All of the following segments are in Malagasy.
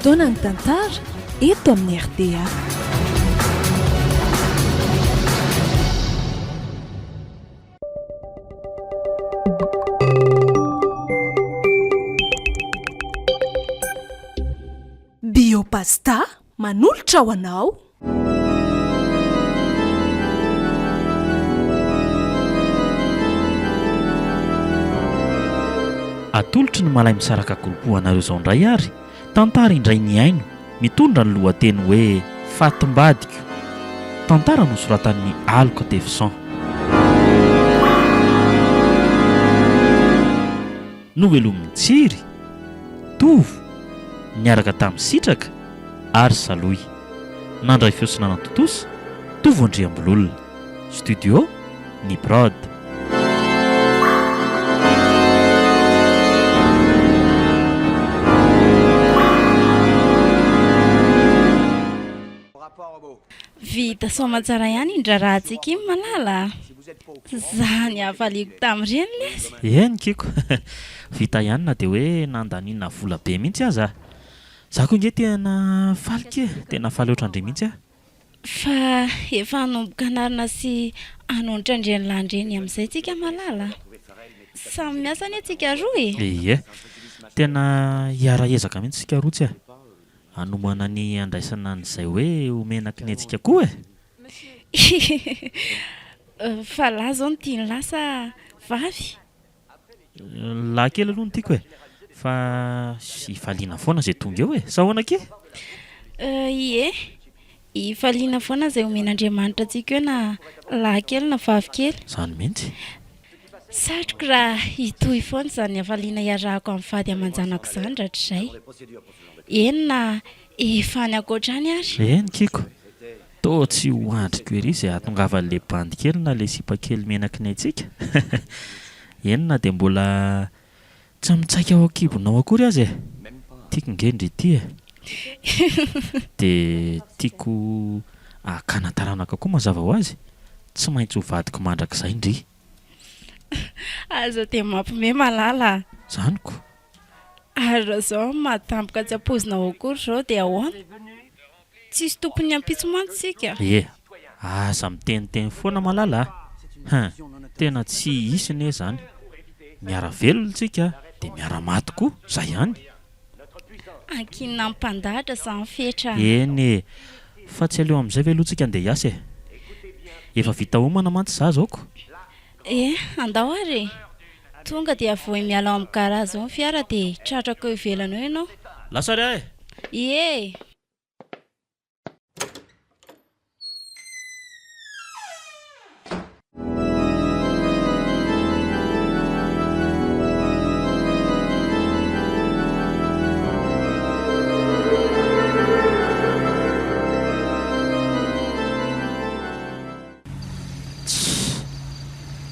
fotoana ny tantara eto amin'ny RDA. Biopasta manolotra ho anao. Atolotry ny malay misaraka kolompoanareo izao indray ary tantara indray ny aino mitondra ny lohateny hoe Fatimbadiko. Tantara nosoratan'ny Aloka Tefson. Novelomin'ny Tsiry, Tovo, niaraka tamin'ny Sitraka ary Saloy. Nandray fiosina Nantotosa, Tovo Andriambololona. Studio ny Prod. Vita somatsara ihany indra raha tsika iny malala. Zany avaliako tamin'ireny lesy. Eny kiko. Vita ihany na dia hoe nandanina vola be mihitsy aza. Za koa nge tena faly ke, tena faly ohatrandre mihitsy a. Fa efa hanomboka anarina sy hanonitra andreny landreny amin'izay tsika malala. Samy miasa ny atsika roa e. Ie, tena hiara ezaka mihitsy sika roa tsy a. Hanomana ny andraisana an'izay hoe omenaky ny antsika koa e. Fa lahy zao no tiany lasa vavy. Lahy kely aloha no tiako e. Fa ifaliana foana izay tonga eo e. Sahoana ke? Ie, ifaliana foana izay omen'Andriamanitra antsika eo na lahy kely na vavy kely. Zany mihitsy. Satroko raha hitohy foana izany hafaliana iarahako amin'ny fady aman-janako izany rahatr'izay. Eny na efa ny ankoatrany ary. Eny kiko. Tô tsy hoandriko ery izay ahatongavan'ilay bandy kely na ilay sipa kely menaky ny antsika. Eny na dia mbola tsy mitsaika ao an-kibonao akory azy e. Tiako ngendry ity e. Dia tiako hakana taranaka koa mazava ho azy. Tsy maintsy ho vadiko mandrakizay indry. Aza dia mampime malala. Zaniko. Ary raha izao mahatampoka tsy ampozinao akory izao dia ahoana? Tsisy tompony ampitso mantsy sika. Ie, aza miteniteny foana malala. Tena tsy hisiny e zany. Miara velona tsika dia miara maty koa, zay ihany. Ankinina mmpandahatra sa mifetra. Eny e, fa tsy aleo amin'izay ve aloha tsika andeha hiasa e. Efa vita homana mantsy za zaoko. Andao ary. Tonga dia voy miala ao amin'ny garazy ao ny fiara dia tratrako eo ivelany eo ianao. Lasa ry ahy. Ie.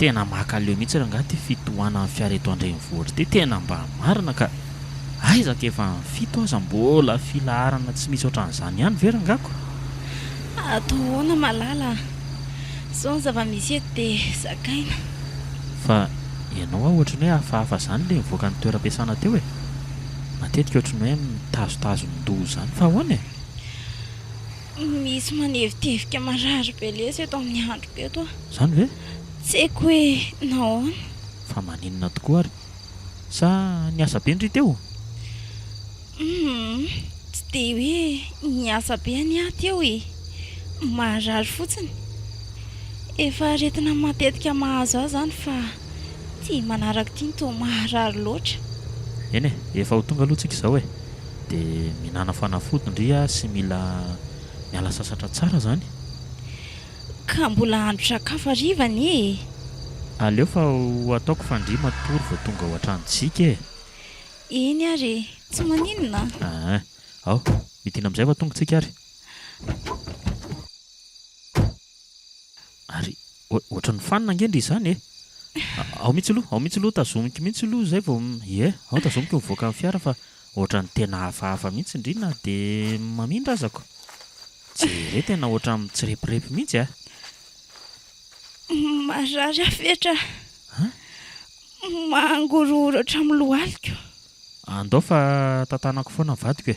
Tena mahakaleo mihitsy raha ty fitohana amin'ny fiara eto Andrenivohitra ty tena mba marina ka aizaka efa fito aza mbola filaharana tsy misy ohatran'izany ihany ve rangako? Ataohoana malala. Zao ny zava-misy eto dia zakaina. Fa ianao ohatrany hoe hafahafa izany ilay mivoaka ny toeram-piasana teo e. Matetika ohatrany hoe mitazotazo ny doha izany fa ahoana e? Misy manevitevika marary be lesy eto amin'ny androko eto. Zany ve? Tsy haiko hoe nahoana. Fa maninona tokoa ary. Sa niasa be ndry teo? Tsy dia hoe niasa be any ahy teo e. Marary fotsiny. Efa aretina matetika mahazo ahy zany fa tia manaraka tia toa marary loatra. Eny e, efa ho tonga aloha tsika izao e. Dia minana fanafody ndry a sy mila miala sasatra tsara zany. Ka mbola handro sakafo arivany e. Aleo fa ho ataoko fandria matory vao tonga ho an-tranontsika e. Eny ary, tsy maninona. Ao, midina amin'izay fa tonga tsika ary. Ary ohatran'ny fanina ngendry izany e. Ao mihitsy aloha tazomiko mihitsy aloha izay vao ao tazomiko mivoaka amin'ny fiara fa ohatran'ny tena hafahafa mihitsy indry na dia mamindra azako. Jere tena ohatran'ny mitsirepirepy mihitsy a. Marary afetra. Mangororo hatramin'ny lohaliko. Andao fa tantanako foana vadiko e.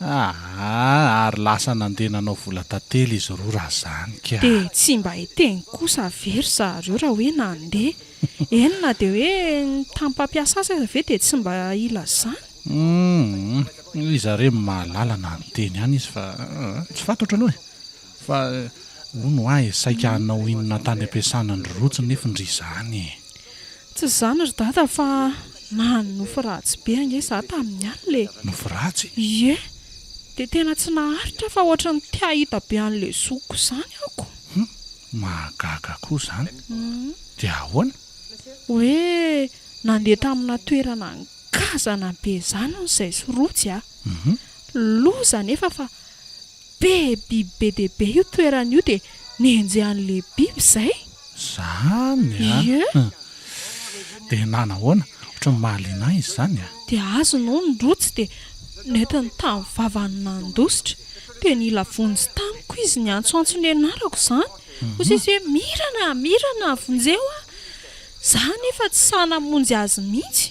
Ary lasa nandeha nanao vola tantely izy roa raha zany ka. dia tsy mba hiteny kosa very zareo raha hoe nandeha enona dia hoe tampampiasa azy ve dia tsy mba ilazany. Izare mahalala na nyteny ihany izy fa tsy fantatra aloha fa hono ahy saika hanao inona tany ampiasana ny rotsy nefa ndry izany. Tsy izany ry dada fa nanofo ratsy be ange za tamin'ny any le Nofo ratsy? ie dia tena tsy naharitra fa ohatra ny tia hita be an'ilay zokiko izany ako. Mahagaga koa izany. Dia ahoana? Hoe nandeha tamina toerana ngazana be izany izay rotsy loza nefa fa be biby be dia be io toerana io dia nenjehan'ilay biby izay. Zany ie dia nanahoana? Ohatra ny mahaliana ahy izy izany dia azo no ny rotsy dia netiny tamin'ny vavany nandositra dia nila vonjy tamiko izy ny antsoantsony ianarako izany hozy izy hoe mirana vonjeo za nefa tsy sanamonjy azy mihitsy.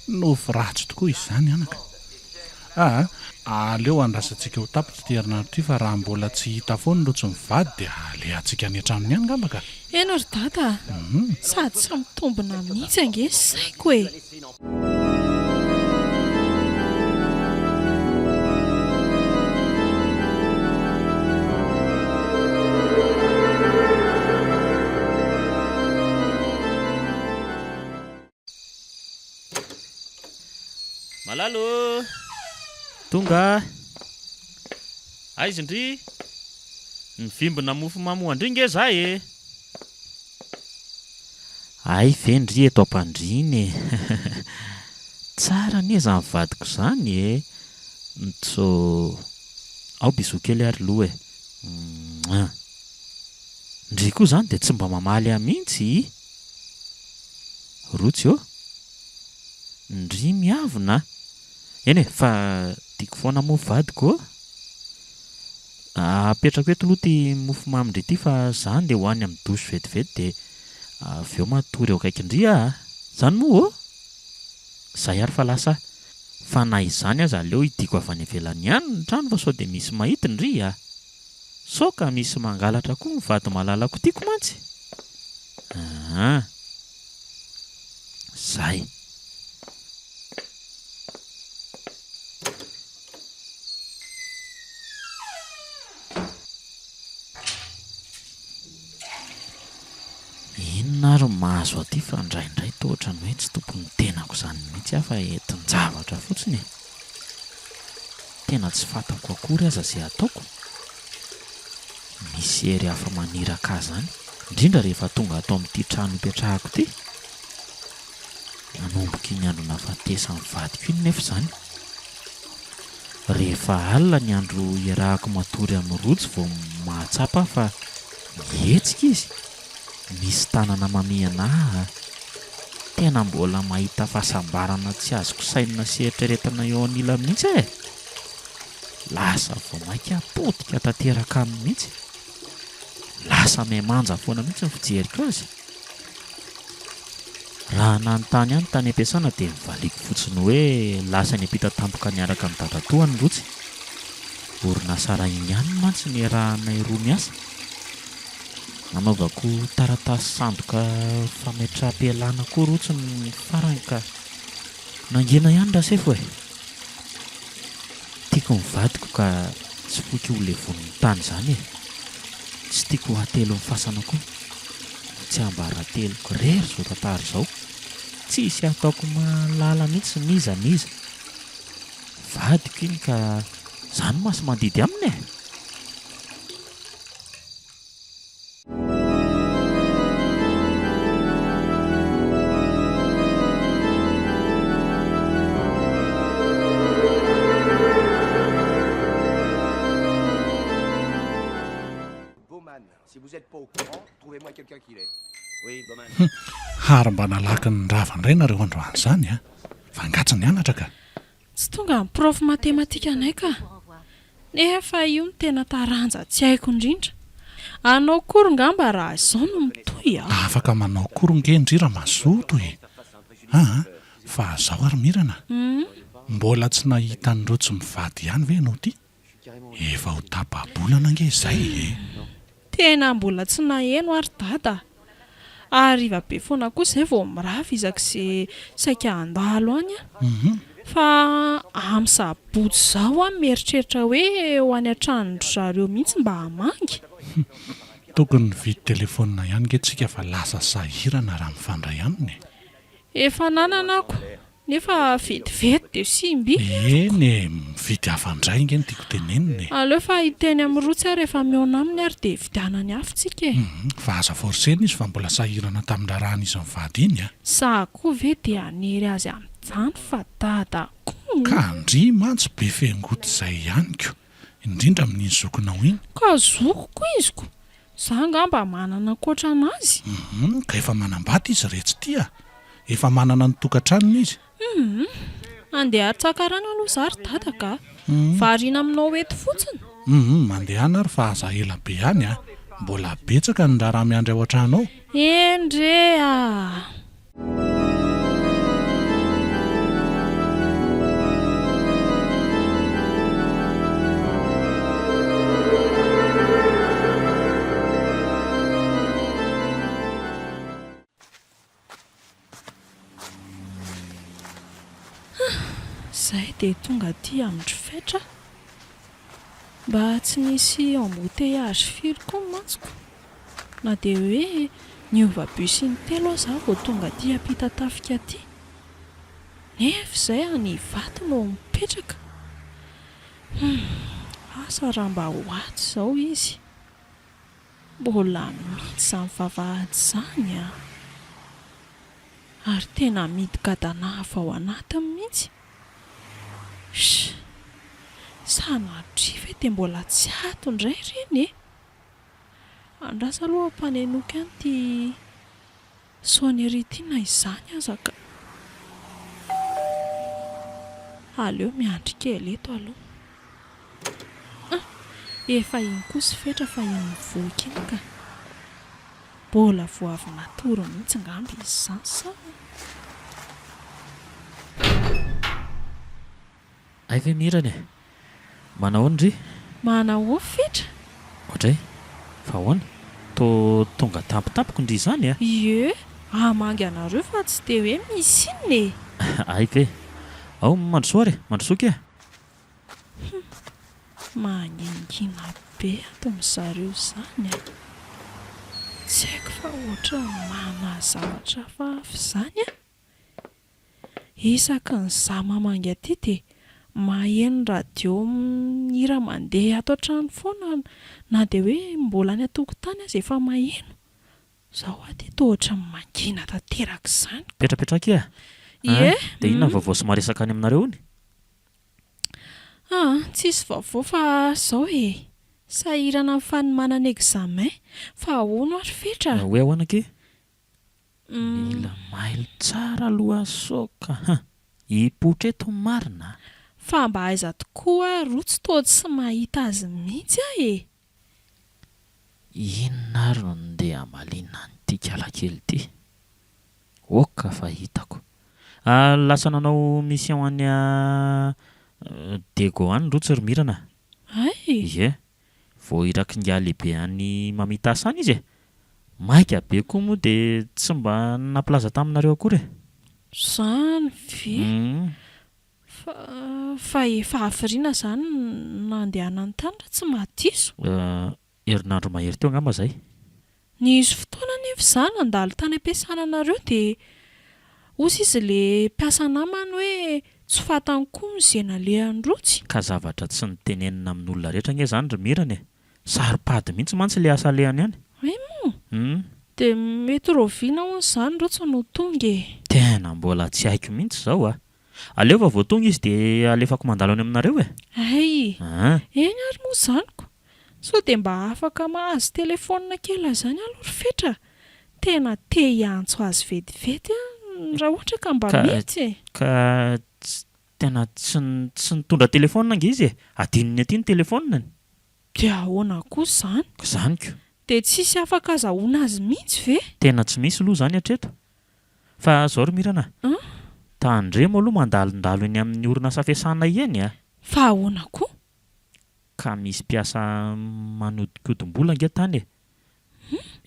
Nofo ratsy tokoa izy izany anaka. Aleo andrasantsika ho tapitra ity herinandro ity fa raha mbola tsy hita foana no tsy mivady dia alehantsika any an-tranony ihany ngamba ka. Ena ry dada sady tsy mitombina mihitsy ange saiko e. Malalo tonga aizy ndry mivimbina mofo mamoandry nge za e. Ay vendry eto ampandriny tsara ne za mivadiko izany e. Nitso ao bisokely ary loha e. Ndry koa izany dia tsy mba mamaly ahy mihitsy. Rotsy eo ndry miavona eny e fa tiako foana mofo vadiko. Apetrako eto aloha ty mofo mamindry ity fa zany dia hoany amin'ny dosy vetivety dia avy eo matory eo akaikindria zany moa zay ary fa lasa fa na izany aza aleo idiko avy any ivelany ihany ny trano fa sao dia misy mahity ndry sao ka misy mangalatra koa mivady malalako tiako mantsy. Zay inona ary mahazo aty fa indraindray toa ohatrany hoe tsy tompony tenako izany mihitsy aho fa entin-javatra fotsiny. Tena tsy fantako akory aza izay ataoko. Misy hery hafa maniraka azy zany indrindra rehefa tonga ato amin'ity trano ipetrahako ity. Nanomboka ny andro nafatesa ny vadiko iny nefa izany. Rehefa alina ny andro iarahako matory amin'ny rotsy vao mahatsapa fa hetsika izy. Misy tanana mamihana tena mbola mahita fahasambarana tsy azoko sainina sy eritreretana eo anila mihitsy e. Lasa vao maika apotika tanteraka aminy mihitsy. Lasa mihamanja foana mihitsy ny fijeriko azy. Raha nanontany ihany tany ampiasana dia mivaliko fotsiny hoe lasa ny ampita tampoka niaraka amin'ny dadratoa ny rotsy. Orinasa rahiny ihany mantsy ny rahanay roa miasa. Nanaovako taratasy sandoka fametraha-pialana koa rotsy ny farany ka nangena ihany raha sefo e. Tiako mivadiko ka tsy foky ho levon'ny tany izany e. Tsy tiako hatelo ny fasana koa. Tsy ambara-teloko rery izao tantara izao. Tsisy ataoko mahalala mihitsy mizaniza. Vadiko iny ka izany masy mandidy aminy e. Hary mba nalaky ny ravandray nareo androany izany fa angatsy ny anatra ka. Tsy tonga amin'ny prof matematika anay ka nefa io ny tena taranja tsy haiko indrindra. Anao kory ngamba raha izao no mitohy afaka manao kory nge ndrira mazoto e. Fa zaho ary Mirana, mbola tsy nahita ny rotsy mivady ihany ve ianao ty? Efa ho tapa-bolana ange izay Tena mbola tsy naheno ary dada. Ariva be foana koa izay vao mirava izak'izay saika andalo any a. Fa amin'ny sabotsy izao a mieritreritra hoe ho any an-tranony zareo mihitsy mba hamangy. Tokony vidy telefonina ihany nge fa lasa sahirana raha mifandray aminy. Efa nananako nefa vetivety dia simby. Eny, mividy hafandray nge no tiako tenenina. Aleo fa hiteny amin'ny rotsy ary efa miona aminy ary dia vidianany afontsika e. Fa aza forsena izy fa mbola sahirana tamin'ny rahany izy mivady iny a. Sa koa ve dia aniry azy amin'izany fa dada koa. Ka andry mantsy be fiangoto izay ihany ko, indrindra amin'iny zokinao iny. Ka zoko koa izy ko. Za ngamba manana ankoatra anazy. Ka efa manambady izy retsy a. Efa manana ny tokantranony izy. Andeha atsakarana aloha za ry dada ka. Variana aminao eto fotsiny. Mandehana ary fa aza ela be ihany a. Mbola betsaka ny raha miandry ao an-trano ao. Endre a. Zay dia tonga aty amin'ny fetra. Mba tsy nisy embouteillage firy koa mantsiko. Na dia hoe niova bus ny telo aho za vao tonga aty ampita tafika aty. Nefa izay any vato no mipetraka. Asa raha mba ho ato izao izy. Mbola mitsy izany vavahady izany a. Ary tena midy-gadana hafa ao anatiny mihitsy. Sanatria ve dia mbola tsy ato indray ireny e. Andrasa aloha mpanenoky any ty sonnerie-tiana izany aza ka. Aleo miandry kely eto aloha. Efa iny kosa fetra fa iny mivoaka iny ka. Mbola vao avy natory mihitsy ngamba izy izany sa. Ay ve Mirana e? Manao ry? Manao fetra. Ohatray, fa ahoana? Tonga tampotampoko ndry izany a? Ie, hamangy anareo fa tsy dia hoe misy iny e. Ay ve? Ao mandrosoa re, mandrosoka e? Maningina be ato amin'ny zareo izany a. Tsy haiko fa ohatra manazavatra hafa izany a. Isaky ny za mamangy aty dia maheno radio mihira mandeha ato an-trano foana. Na dia hoe mbola any an-tokotany aza efa maheno. Zaho aty toa ohatra mangina tanteraka izany. Petrapetraka e? Ie. Dia inona vaovao somary resaka any aminareo iny? Tsisy vaovao fa izao e. Sahirana amin'ny fanomanana examen. Fa ahoana ary fetra? Hoe ahoana ke? Mila mailo tsara aloha soka. Hipotra eto marina. Fa mba aiza tokoa rotsy toa tsy mahita azy mihitsy aho e. Inona ary no ndeha hamalina n'ity kalakely ity? Oka fa hitako. Lasa nanao mission any Dego any rotsy ry Mirana. Ay. Ie. Vao irakin-gaha lehibe any mamita asa any izy e. Maika be koa moa dia tsy mba nampilaza taminareo akory e. Zany ve? Fa efa hafiriana izany nandehanany tany raha tsy mahadiso. Herinandro mahery teo angamba izay. Nisy fotoana nefa izany nandalo tany am-piasana anareo dia hozy izy ilay mpiasa namany hoe tsy fatany koa ny izay nalehany rotsy. Ka zavatra tsy nitenenina amin'olona rehetra nge izany ry Mirana e. Saripady mihitsy mantsy ilay asa alehany any. Hoe moa? Dia mety roviana hono izany rotsy no tonga e. Tena mbola tsy haiko mihitsy izao a. Aleo fa vao tonga izy dia alefako mandalo any aminareo e. Ay, eny ary moa izanyko. So dia mba afaka mahazo telefonina kely izany aloha ry fetra. Tena te hiantso azy vetivety raha ohatra ka mba mety e. Ka tena tsy nitondra telefonina nge izy e. Adininy aty ny telefonina. Dia ahoana koa izany? Izanyko. Dia tsisy afaka azahoana azy mihitsy ve? Tena tsy misy aloha izany hatreto. Fa izao ry Mirana. tandremo aloha mandalondalo eny amin'ny orinasa fiasana eny a. Fa ahoana koa? Ka misy mpiasa manodinkodom-bola ange tany e.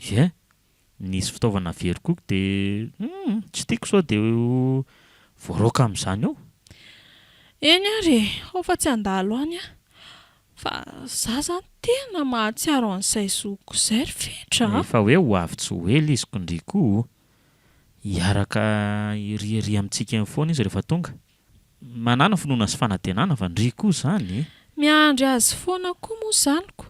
Ie, nisy fitaovana very koa dia tsy tiako sao dia voaroaka amin'izany ao. Eny ary ao fa tsy handalo any a. Fa za zany tena mahatsiaro an'izay zokiko izay ry fetra. Efa hoe ho avy tsy ho ela izy kondriko. Hiaraka iriary amintsika eny foana izy rehefa tonga. Manana finoana sy fanantenana fa ndriko izany. Miandry azy foana koa moa izanyko.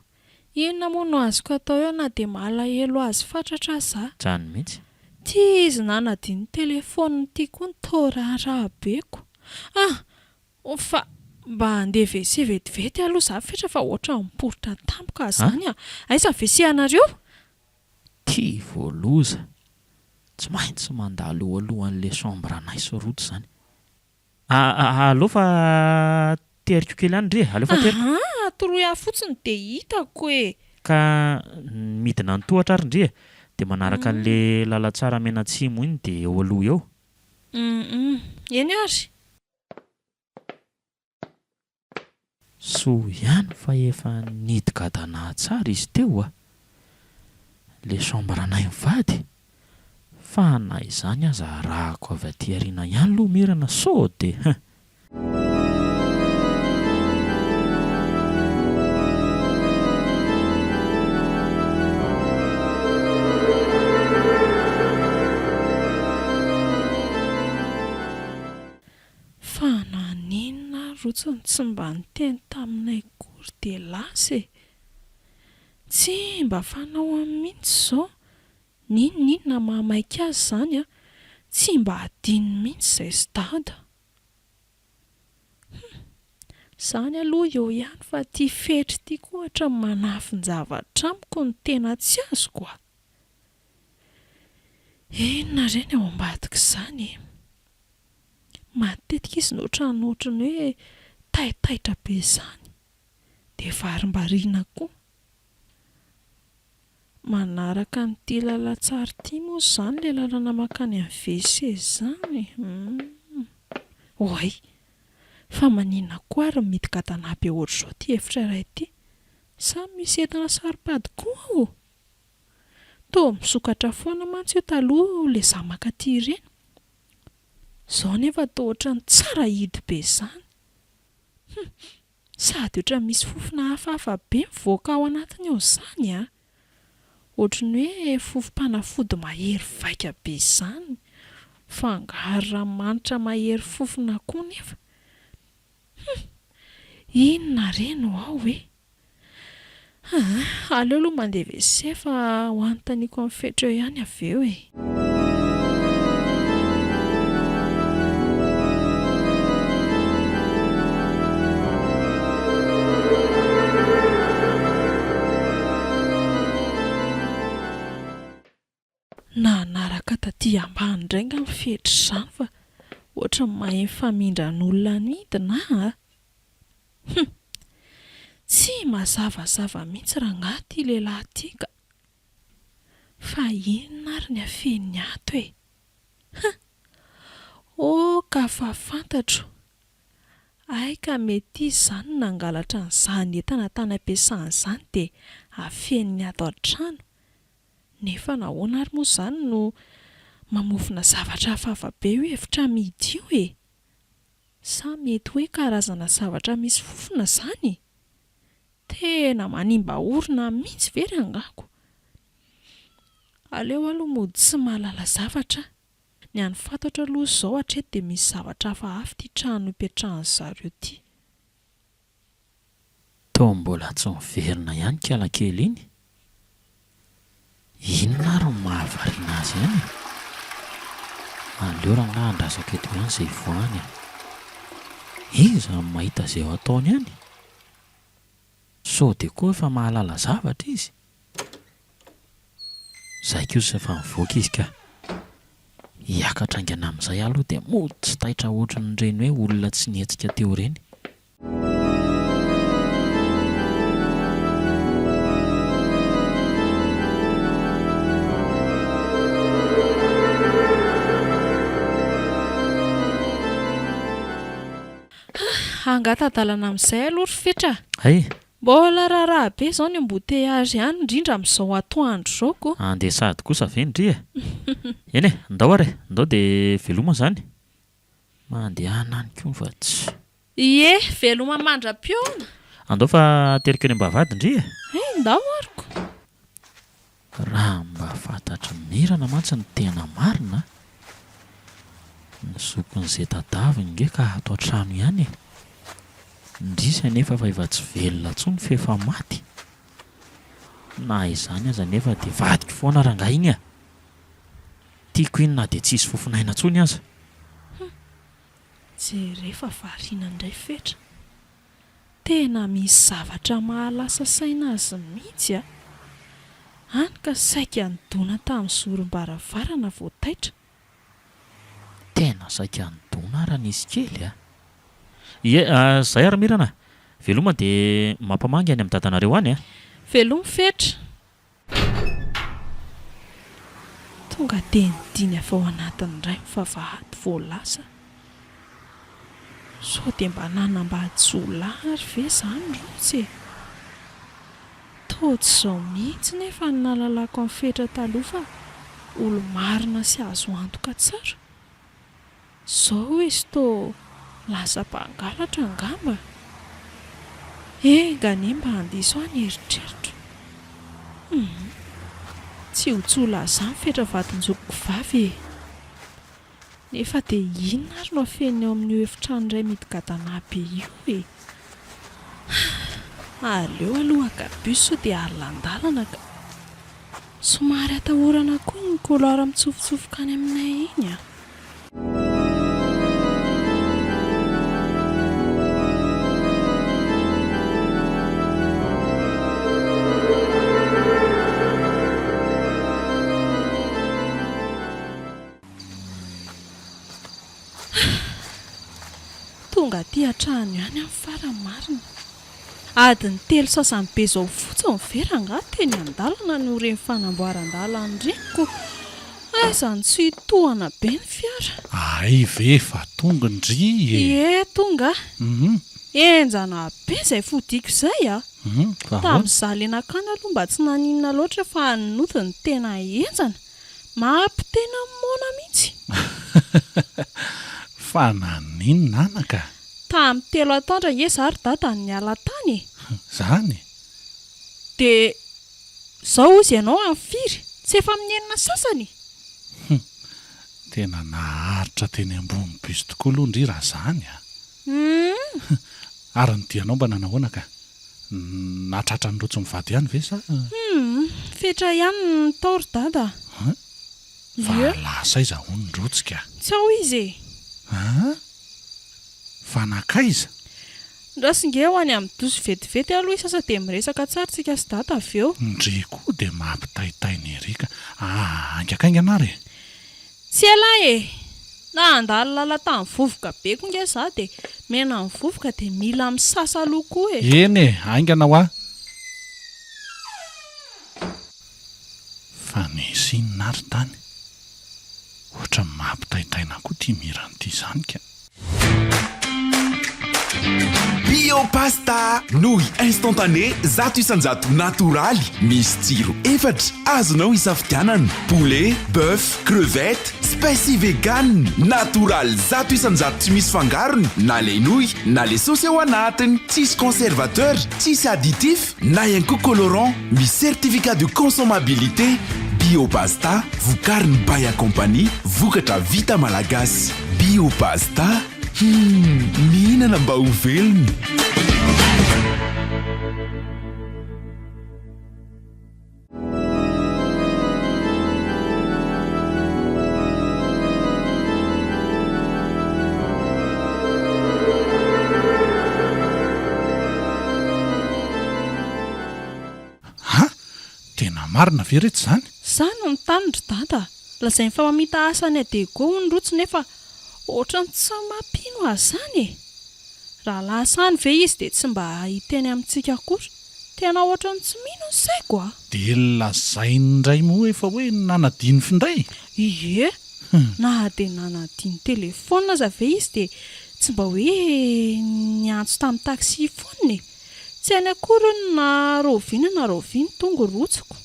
Inona moa no azoko atao eo na dia malahelo azy fatratra za. Zany mihitsy. Tia izy na nadiny telefaoniny tia koa ny toraharabeko. Fa mba handeha WC vetivety aloha za fetra fa ohatran'ny miporitra tampoka izany a. Aiza WC anareo? Tia voaloza. Tsy maintsy mandalo eo alohan'ilay chambre anay Roto izany. Allo fa teriko kely any ndre. Allo fa teriko. Toroy ahy fotsiny dia hitako e. Ka midina ny tohatra ary ndre dia manaraka an'ilay lalantsara menatsimo iny dia eo aloha eo. Eny ary. So ihany fa efa nidgadana tsara izy teo a. Le chambre anay mivady. Fa na izany aza rahako avy aty aoriana ihany aloha mirana sao dia. Fa naninona rotsony tsy mba niteny taminay kory dia lasa e. Tsy mba fanao amin'ny mihitsy izao. Ninona mahamaika azy izany a. Tsy mba hadiny mihitsy izay sy dada. Izany aloha eo ihany fa tia fetry tia koa ohatra manafinjavatra amiko ny tena tsy azoko a. Inona ireny ao ambadika izany e. Matetika izy ohatran'ny hoe taitaitra be izany. Dia varimbariana koa. Manaraka n'ity lalantsara ity moa izany ilay lalana makany amin'ny WC izany. Oay, fa maninona koa ary midgadana be ohatr'izao ity efitra iray ity. Samy misy entana saripady koa ao. Toa misokatra foana mantsy eo taloha ilay za mankaty ireny. Izao nefa toa ohatran'ny tsara hidy be izany. Sady ohatra misy fofona hafahafa be mivoaka ao anatiny ao izany a. Ohatran'ny hoe fofom-panafody mahery vaika be izany. Fangaro ranomanitra mahery fofona koa nefa. Inona ireny ao e? Aleo aloha mandeha WC fa ho anontaniako amin'ny fetra eo ihany avy eo e. Nanaraka taty ambany indray nga mifetra izany fa ohatran'ny mahay mifamindran'olona midina a. Tsy mazavazava mihitsy raha angaha ity lehilahy ity ka. Fa inona ary ny afeniny ato e? Ka fa fantatro. Ka mety izy izany nangalatra an'izany entana tany ampiasana izany dia afeniny ato an-trano. Nefa nahoana ary moa izany no mamofona zavatra hafahafa be io efitra amidy io e. Sa mety hoe karazana zavatra misy fofona izany? Tena manimba orona mihitsy very angako. Aleo aloha mody tsy mahalala zavatra. Ny an'ny fantatra aloha izao hatreto dia misy zavatra hafahafa ity trano ipetrahan'ny zareo ity. Toa mbola tsy miverina ihany kialakely iny. Inona ary ny mahavariana azy ihany? Aleo raha angaha handrazaka eto ihany izay voany a. Iza ny mahita izay ao ataony ihany? Sao dia koa efa mahalala zavatra izy. Izay kosa efa mivoaka izy ka. Hiakatra aingana amin'izay aloha dia mody tsy taitra ohatran'ireny hoe olona tsy nihetsika teo ireny. Angatadalana amin'izay aloha ry fetra. Ay, Mbola raharaha be izao ny embouteillage ihany indrindra amin'izao atoandro izao ko. andeha sady kosa vendry e. Eny e, ndao ary, ndao dia veloma izany. Mandeha any koa fa tsy. Ie, veloma mandram-piona. Andao fa aterika eny ambavady ndry e. Ndao ariko. Raha mba fantatra mirana mantsy ny tena marina. Ny zokon'izay tadaviny nge ka ato an-trano ihany e. Ndrisy anefa fa efa tsy velona intsony fa efa maty. Na izany aza nefa dia vadiko foana rangahy iny a. Tiako iny na dia tsisy fofinaina intsony aza. Jerefa variana indray fetra. Tena misy zavatra mahalasa saina azy mihitsy a. Hany ka saika nidona tamin'ny zorom-baravarana vao taitra. Tena saika nidona raha nisy kely a. Ie, izay ary mirana. Veloma dia mampamangy any amin'ny dadanareo any a. Veloma fetra. Tonga dia nidiny avy ao anatin'ny iray mivavahady vao lasa. Sao dia mba nanambady zolahy ary ve izany rotsy e. Toa tsy izao mihitsy nefa ny nahalalako amin'ny fetra taloha fa olo-marina sy azo antoka tsara. Izao izy toa lasa mpangalatra angamba. Engany mba handiso any eritreritro. Tsy ho tsola izany fetra vatin-jokoko vavy e. Nefa dia inona ary no afeny eo amin'ny efitrano iray midigadana be io e. Aleo aloha kabus sao dia alan-dalana ka. Somary atahorana koa ny kolora mitsofotsofika any aminay iny a. Tonga aty hatrahany ihany amin'ny faramarina. Adiny 3 sasany be izao fotsiny veranga teny an-dalana no reny fanamboaran-dalana reniko. Aizany tsy tohana be ny fiara. Ay ve fa tonga ndry e. Ie, tonga. Enjana be izay fodiko izay a. Tamin'izaho le nakany aloha mba tsy naninona loatra fa nody ny tena enjana. Mampitena mona mihitsy. Fa naninona anaka. Tamin'ny 3 atoandro nge zary dada ny ala tany. Zany. Dia izao izy ianao amin'ny firy, tsy efa minenina sasany. Tena naharitra teny ambony bus tokoa aloha ndry raha zany a. Ary ny dianao mba nanahoana ka? Natratra ny rotsy mivady ihany ve sa? Fetra ihany ny taoro dada. Fa lasa iza ho ny rotsy ka. Tsy ao izy e. Fa nakaiza? Rasinge ho any amin'ny dozy vetivety aloha isa sa dia miresaka tsara tsika sy dada avy eo. Ndry koa dia mampitaitay ny erika. Angakaingana ary. Tsy elahy e. Na andalo lala tamin'ny vovoka be koa nge za dia mena amin'ny vovoka dia mila misasa aloha koa e. Eny e, aingana ho a. Fa nisy inona ary tany. Ohatra mampitaitaina koa tia miran'ity izany ka. Biopasta, nouille instantané, zato isanjato natoraly, misy tsiro efatra, azonao isafidianana, poulet, bœuf, crevette, spécie vegan, natoraly zato isanjato tsy misy fangarony, na le nouille, na le sauce ao anatiny, tsisy conservateur, tsisy additif, na ihany koa colorant, misy certificat de consommabilité. Biopasta, vokariny Baya Compagnie, vokatra vita malagasy. Biopasta, mihinana mba ho velony. Tena marina ve reto izany? Izany ny tanindry dada. Lazainy fa mamita asany adego ny rotsy nefa ohatrany tsy mampino azy izany e. Raha lasany ve izy dia tsy mba hiteny amintsika kosa. Tena ohatrany tsy mino ny saiko a. Dia lazainy indray moa efa hoe nanadiny findray. Ie, na dia nanadiny telefona aza ve izy dia tsy mba hoe niantso tamin'ny taxi foana e. Tsy any akory na rovina tonga rotsoko.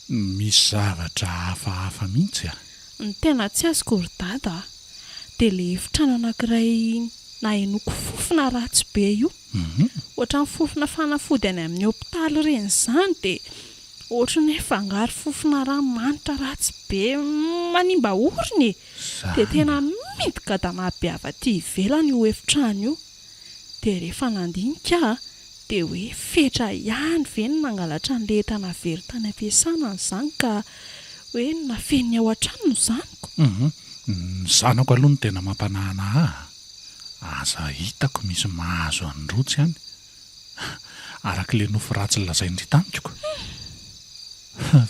Misy zavatra hafahafa mihitsy a. Ny tena tsy azoko ry dada dia ilay efitrano anankiray nahenoko fofona ratsy be io. Ohatran'ny fofona fanafody any amin'ny hopitaly ireny izany dia ohatran'ny hoe fangaro fofona ranomanitra ratsy be manimba orona e. Dia tena midika dama be avy aty ivelany io efitrano io. Dia rehefa nandinika dia hoe fetra ihany ve ny nangalatra an'ilay entana very tany ampiasana izany ka hoe nafeny ao an-trano no zanako. Ny zanako aloha no tena mampanahana aza hitako misy mahazo any rotsy any arak'ilay nofo ratsy lazaindry tamiko.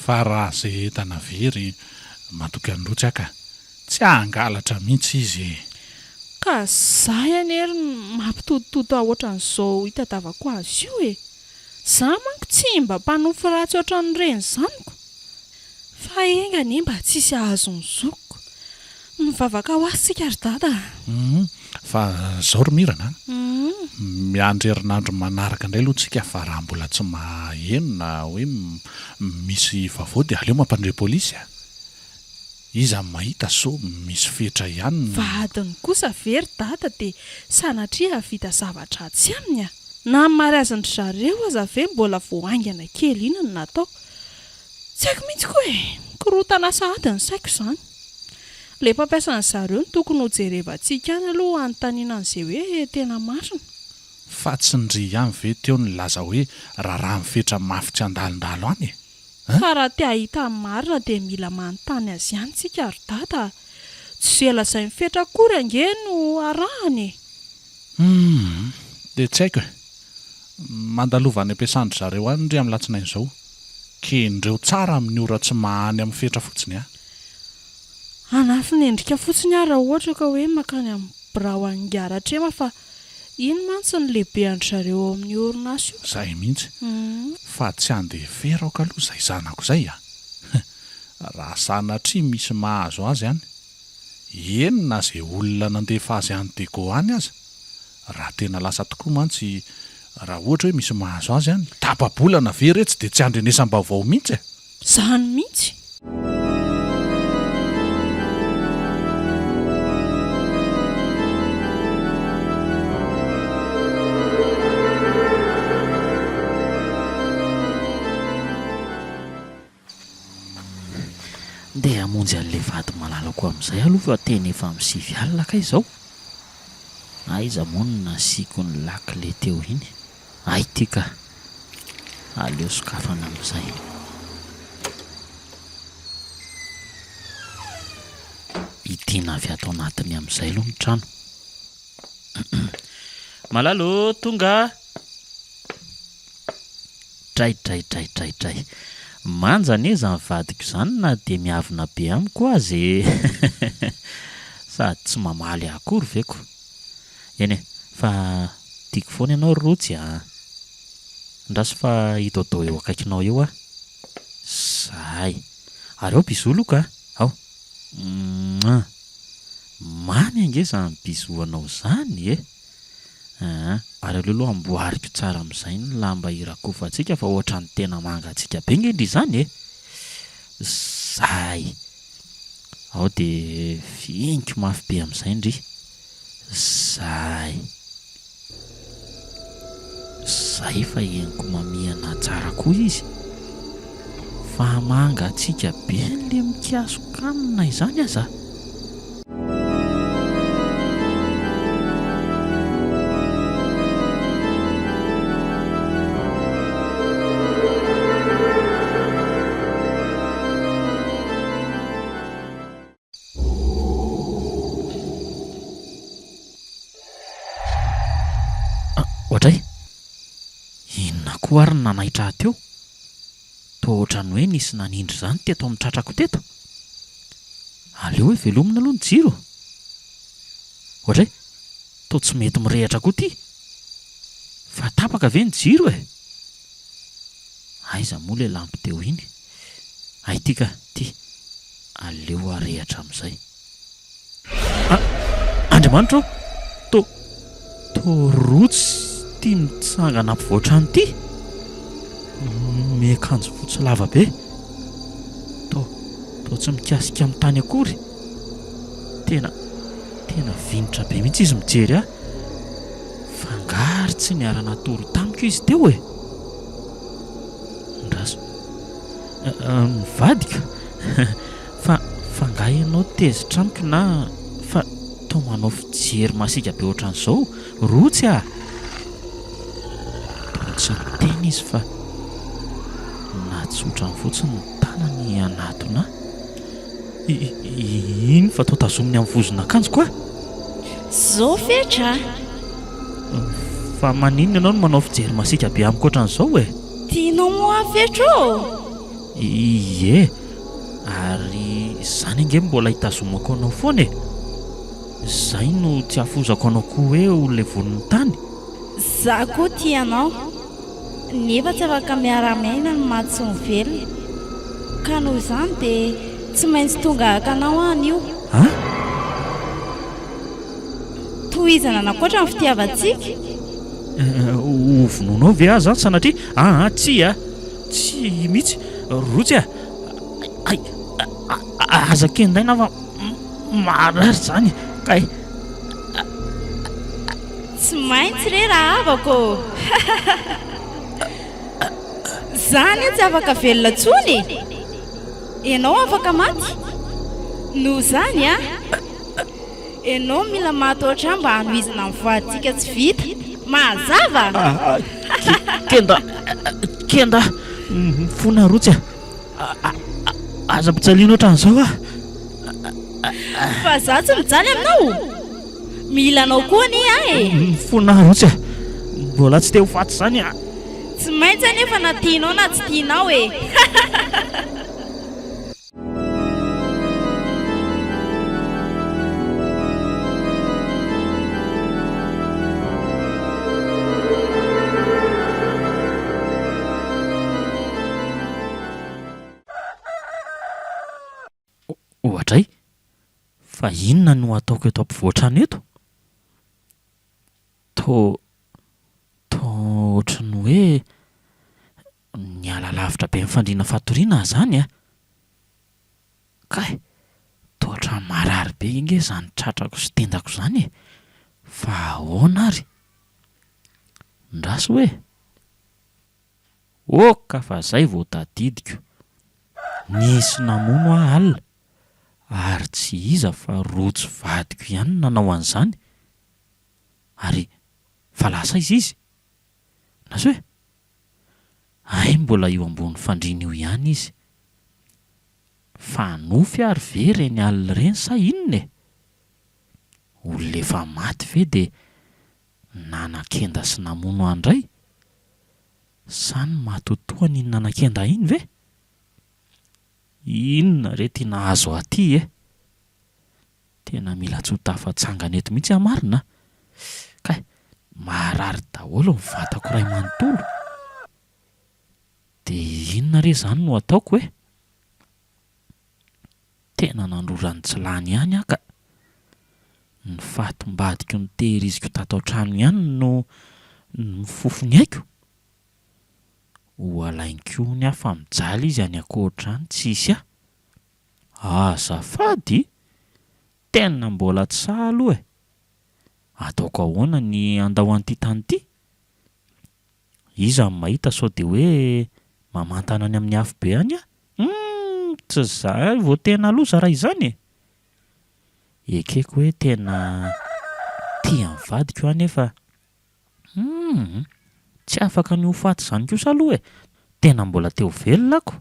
Fa raha izay entana very matoky any rotsy aka tsy hangalatra mihitsy izy. Ka zaho anery mampitotototo ohatran'izao hitadiavako azy io e. Zaho manko tsy mba mpanofo ratsy ohatran'ireny zaniko. Fa engany mba tsisy ahazony zokiko. Mivavaka ho azy sika ry dada. Fa zao ry mirana miandry herinandro manaraka indray aloha tsika fa raha mbola tsy maheno na hoe misy vaovao dia aleo mampandre polisy a. Iza mahita so misy fetra ihany. Vadiny kosa very dada dia sanatria vita zavatra tsy aminy a. Na amin'ny mariazindry zareo aza ve mbola voahaingana kely iny no natao. Tsy haiko mihitsy koa e. Korotana sahady ny saiko izany. Ilay mpampiasan'ny zareo no tokony ho jerevantsika any aloha anontaniana an'izay hoe tena marina. Fa tsy ndry ihany ve teo ny laza hoe raha mifetra mafy tsy andalondalo any e. Fa raha te hahita marina dia mila manontany azy ihany tsika ry dada. Tsy ela izay mifetra akory ange no arahany. Dia tsy haiko e. Mandalova any ampiasandry zareo any ndry amin'ny latsinainy izao. Kendreo tsara amin'ny ora tsy mahany amin'ny fetra fotsiny a. Anafy ny endrika fotsiny raha ohatra ka hoe makany amin'ny birao angaratra ema fa iny mantsy ny lehibeandry zareo ao amin'ny orinasa io. Izay mihitsy. Fa tsy andeha vera aoka aloha izay zanako izay a. Raha sanatria misy mahazo azy any, eny na izay olona nandefa azy any dego any aza, raha tena lasa tokoa mantsy raha ohatra hoe misy mahazo azy any, tapa-bolana very etsy dia tsy andrenesam-baovao mihitsy e. Izany mihitsy. Ndeha hamonjy an'ilay vady malalako amin'izay aloha fa teny efa amin'ny 7 alina ka izao. Aiza moa no nasiako ny lakile teo iny. Ay ty ka. Aleo sokafana amin'izay. Idiana avy ato anatiny amin'izay aloha ny trano. Malalo tonga. Tray. Manja neza ny vadiko izany na dia miavina be amiko azy sady tsy mamaly akory veko. Eny fa tiako foana ianao rotsy a. Ndraso fa hidodao eo akaikinao eo a. Zay. Ary ao bizoloka ao. Mamy ange izany bizoanao izany e. Ary aleo aloha amboariko tsara amin'izay ny lamba irakofantsika fa ohatran'ny tena mangatsika be nge indry izany e. Zay. Ao dia fieniko mafy be amin'izay indry. Zay. Zay fa henoko mamihana tsara koa izy. Fa mangatsika be n'ilay mikasok-kanina izany aza. Ohatray, inona koa ary ny nanaitra teo? Toa ohatrany hoe nisy nanindry izany teto amin'ny tratrako teto. Aleo hoe velomina aloha ny jiro. Ohatray, toa tsy mety mirehatra koa ty. Fa tapaka ve ny jiro e? Aiza moa ilay lampy teo iny? Ay ty ka, ty. Aleo arehatra amin'izay. Andriamanitra to rotsy tia mitsangana ampivoatrano ity, miakanjo fotsy lava be, to tsy mikasika amin'ny tany akory. Tena vinitra be mihitsy izy mijery aho. Fangary tsy niara-natoro tamiko izy teo e. Ndraso mivadika fa fangahy ianao tezitra amiko na fa to manao fijery masika be ohatran'izao, rotsy ah. Tsy miteny izy fa natsotra fotsiny ny tanany anatona. Ino fa to tazominy amin'ny vozona akanjo koa? Zao fetra. Fa maninona ianao no manao fijery masika be amiko ohatran'izao e? Tianao moa fetra ô? Ie, ary zany ange mbola hitazomako anao foana e. Zay no tsy hafozako anao koa hoe olona vonin'ny tany. Za koa tianao, nefa tsy afaka miara-miaina ny maty sy ny velona, ka noho izany dia tsy maintsy tonga hakanao anio. Ha? Tohizana nakoatra ny fitiavantsika. Ovononao ve aho zany sanatria? Tsy mihitsy, rotsy ah. Ay, aza kendaina fa marary zany kay. Tsy maintsy re raha havako. Zany tsy afaka velona tsony. Ianao afaka maty. Noho zany a, ianao mila maty ohatrany mba hanohizana amin'ny vaditsika tsy vita. Mazava. Kenda mifona rotsy ah. Aza mpitsaliana ohatran'izao ah. Fa za tsy mijaly aminao. Mila anao koa ni ahy. Mifona rotsy ah. Mbola tsy te ho faty zany ah. Tsy maintsy anefa na tianao na tsy tianao e. Ohatray, fa inona no ataoko eto ampivoatrano eto? To ohatrany hoe niala lavitra be mifandriana fatoriana zany ah. Kay, to ohatrany marary be inge zany tratrako sy tendako zany e. Fa ahoana ary? Ndraso hoe ka fa zay vao tadidiko. Nisy namono aho alina, ary tsy iza fa rotsy vadiko ihany nanao an'izany. Ary fa lasa izy. Naso hoe ay, mbola io ambony fandriana io ihany izy. Fa nofy ary ve reny alina reny sa inona e? Olona efa maty ve dia nanan-kenda sy namono andray? Sa ny matotoa ny nanan-kenda iny ve? Inona re tia nahazo aty e? Tena mila tsy ho tafatsangana eto mihitsy marina. Kay, marary daholo ny vatako ray manontolo. Dia inona re zany no ataoko e? Tena nandrorany tsy lany ihany aho ka. Ny fatim-badiko ny tehiriziko tato an-trano ihany no mifofony aiko. Ho alainko ny afa mijaly izy any ankoatrany tsisy ah. Azafady, tena mbola tsy sahalo e. Ataoko ahoana ny andao an'ity tany ity? Iza mahita sao dia hoe mamantana any amin'ny afo be any ah. Tsy zay vao tena loza raha izany e. Ekeko hoe tena tia ny vadiko anefa tsy afaka ny ho faty zany kosa aloha e. Tena mbola teo velona ako.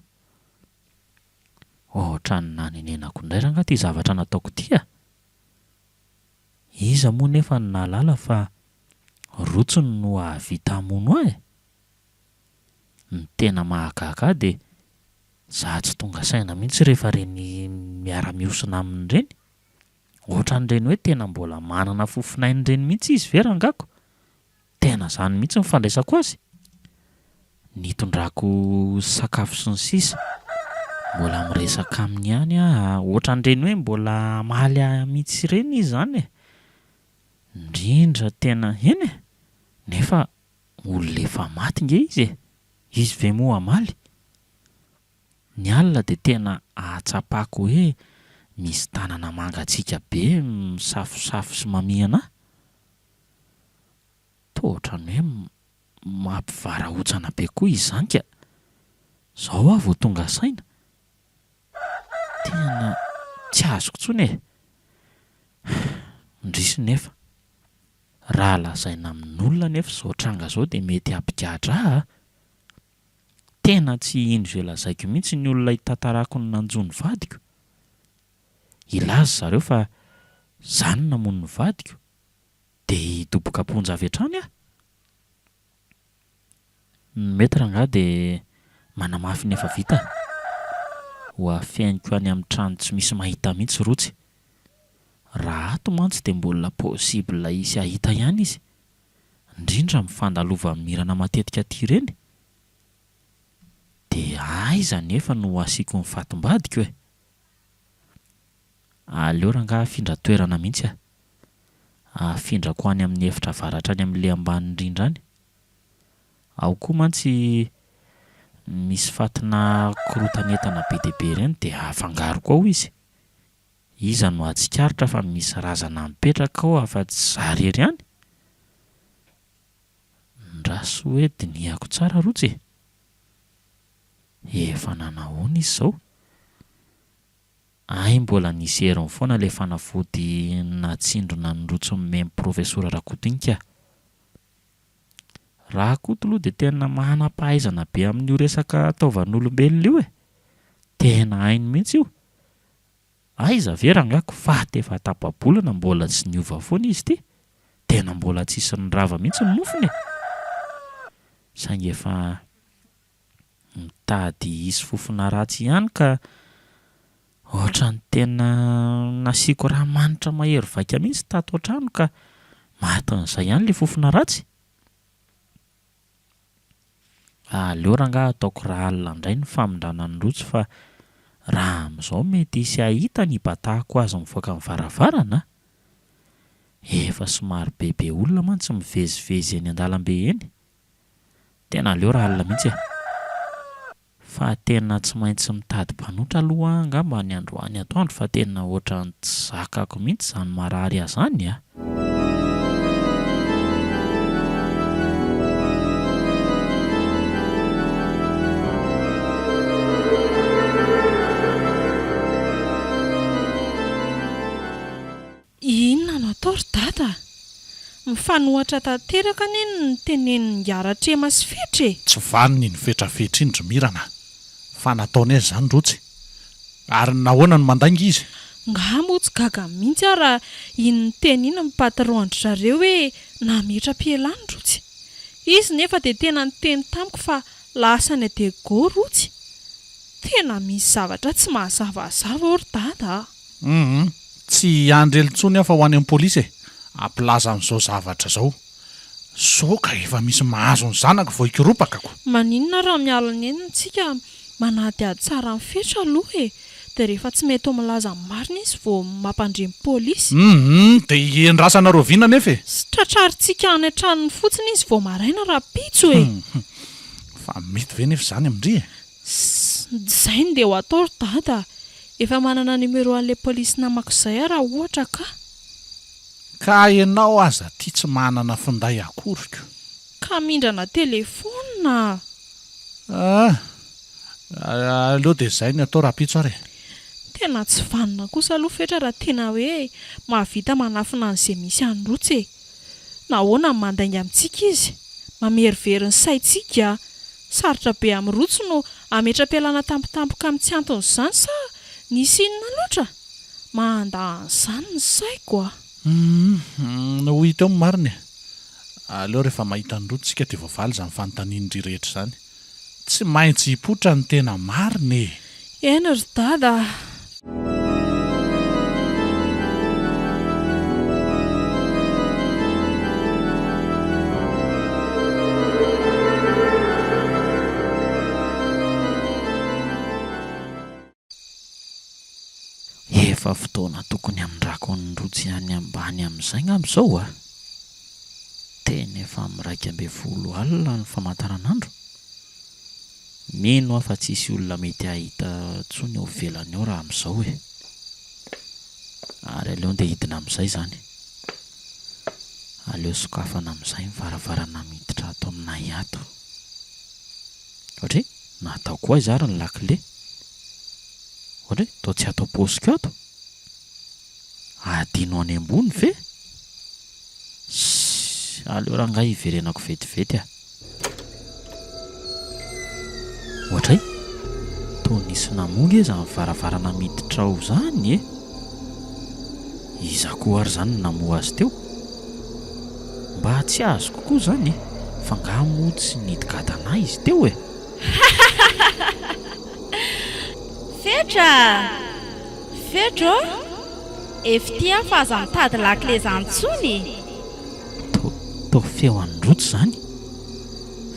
Ohatra ny nanenenako indray raha nga ty zavatra nataoko ty ah. Iza moa nefa ny nahalala fa rotsiny no ahavita hamono ahy. Ny tena mahagaga dia za tsy tonga saina mihitsy rehefa reny miara-miosina aminy ireny. Ohatran'ireny hoe tena mbola manana fofinain'ireny mihitsy izy ve rangako. Tena zany mihitsy ny fandraisako azy. Nitondrako sakafo sy ny sisa, mbola miresaka aminy ihany ohatran'ireny hoe mbola maly mihitsy ireny izy izany e. Indrindra tena eny e, nefa olona efa maty nge izy e, izy ve moa amaly? Ny alina dia tena ahatsapako hoe misy tanana mangatsiaka be misafosafo sy mamihana ahy. Toa ohatran'ny hoe mampivarahontsana be koa izany ka. Izao aho vao tonga saina. Tena tsy azoko intsony e. Indrisy nefa. Raha lazaina amin'olona nefa izao tranga izao dia mety hampigatra ahy. Tena tsy ino izay lazaiko mihitsy ny olona hitantarako ny nanjoa ny vadiko. Ilaza zareo fa izany namono ny vadiko dia hidoboka aponja avy hatrany aho. Mety rangahy dia manamafy ny efa vita. Ho afehaniko any amin'ny trano tsy misy mahita mihitsy rotsy. Raha ato mantsy dia mbola possible hisy ahita ihany izy. Indrindra mifandalova mirana matetika aty ireny. Dia aiza nefa no asiako ny fatim-badiko e. Aleo rangahy afindra toerana mihitsy aho. Afindrako any amin'ny efitra avaratra any amin'ilay ambany indrindra any. Ao koa mantsy misy fatina korotanetana be dia be ireny dia afangaroko ao izy. Iza no atsikaritra fa misy razana mipetraka ao afa-tsy zarery ihany. Ndraso hoe dinihako tsara rotsy e. Efa nanahoana izy izao? Ay, mbola nisy heriny foana ilay fanafody natsindrona ny rotsy memy profesora Rakotonika. Rakoto aloha dia tena manam-pahaizana be amin'io resaka ataovan'olombelona io e. Tena hainy mihitsy io. Aiza ve rangako faty efa tapa-bolana mbola tsy niova foana izy ity. Tena mbola tsisy ny rava mihitsy ny nofony e. Saingy efa mitady hisy fofona ratsy ihany ka ohatran'ny tena nasiako ranomanitra mahery vaika mihitsy tato an-trano ka matin'izay ihany ilay fofona ratsy. Aleo rangahy ataoko raha alina indray ny famindrana ny rotsy fa raha amin'izao mety hisy ahita ny batahako azy mivoaka amin'ny varavarana. Efa somary bebe olona mantsy mivezivezy eny an-dalambe eny. Tena aleo raha alina mihitsy e. Fa tena tsy maintsy mitady mpanotra aloha angamba ny androany atoandro fa tena ohatran'ny tsy zakako mihitsy izany marary ahy izany a. Inona no atao ry dada? Mifanohatra tanteraka anie ny teneniny hiara-trema sy fetra e. Tsy vaniny ny fetrafetra iny Dromirana. Fa nataony aiza izany rotsy? Ary nahoana no mandainga izy? Nga moa tsy gaga mihitsy aho raha iny ny teny iny mipatron-dry zareo hoe nametra-pialany rotsy. Izy nefa dia tena niteny tamiko fa lasa ny adego rotsy. Tena misy zavatra tsy mahazavazava ry dada. Tsy andrely intsony aho fa ho any amin'ny polisy e. Ampilaza amin'izao zavatra izao. Sao ka efa misy mahazo ny zanako vao hikiropakako. Maninona raha miala ny enitsika manady ady tsara ny fetra aloha e. Dia rehefa tsy mety ho milaza ny marina izy vao mampandremy polisy. Dia hiendrasana roviana nefa e. Sy tratrarintsika any an-tranony fotsiny izy vao maraina raha pitso e. Fa mety ve nefa izany amindry e? Izay no dia ho atao ry dada. Efa manana numero an'ilay polisy namako izay raha ohatra ka. Ka ianao aza tia tsy manana finday akoriko. Ka mindrana telefona. Aleo dia izay ny atao raha pitso ary. Tena tsy vanona kosa aloha fetra raha tena hoe mahavita manafina an'izay misy any rotsy e. Nahoana ny mandainga amintsika izy? Mamerivery ny saintsika. Sarotra be amin'ny rotsy no ametra-pialana tampotampoka amin'ny tsy antony izany sa nisy inona loatra? Mahandahan' izany ny saiko a. Ho hita eo ny marina e. Aleo rehefa mahita ny rotsy isika dia voavaly izany fanontanian'ireo rehetra izany. Tsy maintsy hipotra ny tena marina e. Eny ry dada. Efa fotoana tokony amin'ndrako ny rotsy any ambany amin'izay ngambizao a. Tena efa miraika ambe 10 alina ny famataranandro. Mino afa tsisy olona mety ahita tsony eo velany eo raha amin'izao e. Ary aleo ndeha hidina amin'izay zany. Aleo sokafana amin'izay mivaravarana miditra ato aminay ato. Ohatra hoe natao koa izy ary ny lakile. Ohatra hoe toa tsy atao posika ato. Adino any ambony ve? Aleo raha ngay hiverenako vetivety a. Ohatra hoe toa nisy namongy izy amin'ny varavarana miditra ao zany e. Iza koa ary zany namoa azy teo. Mba tsy azo kokoa zany e. Fa ngamo tsy nidikadana izy teo e. Fetra! Fetro! Eftia fa aza mitady lakile zany tsony. Toa feo androtsy zany.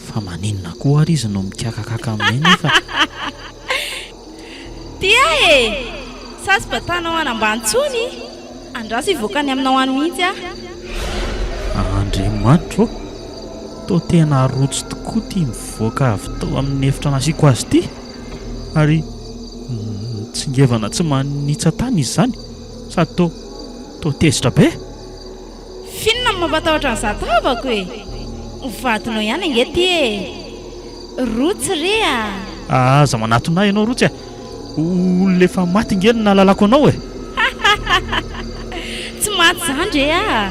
Fa maninona koa ary izy no mikakakaka aminay nefa. Tia e! Sasy batanao anambany tsony. Andraso ivokany aminao any mihitsy a. Andriamanitra, toa tena rotsy tokoa tia mivoaka avy tao amin'ny efitra nasiko azy ity. Ary tsingevana tsy manitsa tany izy zany. Sady toa tezitra be. Finona ny mampatahotra ny zatavako e. Vadinao ihany angety e. Rotsy re a. Aza manatona ianao rotsy a. Olona efa maty nge ny nalalako anao e. Tsy maty zany re a.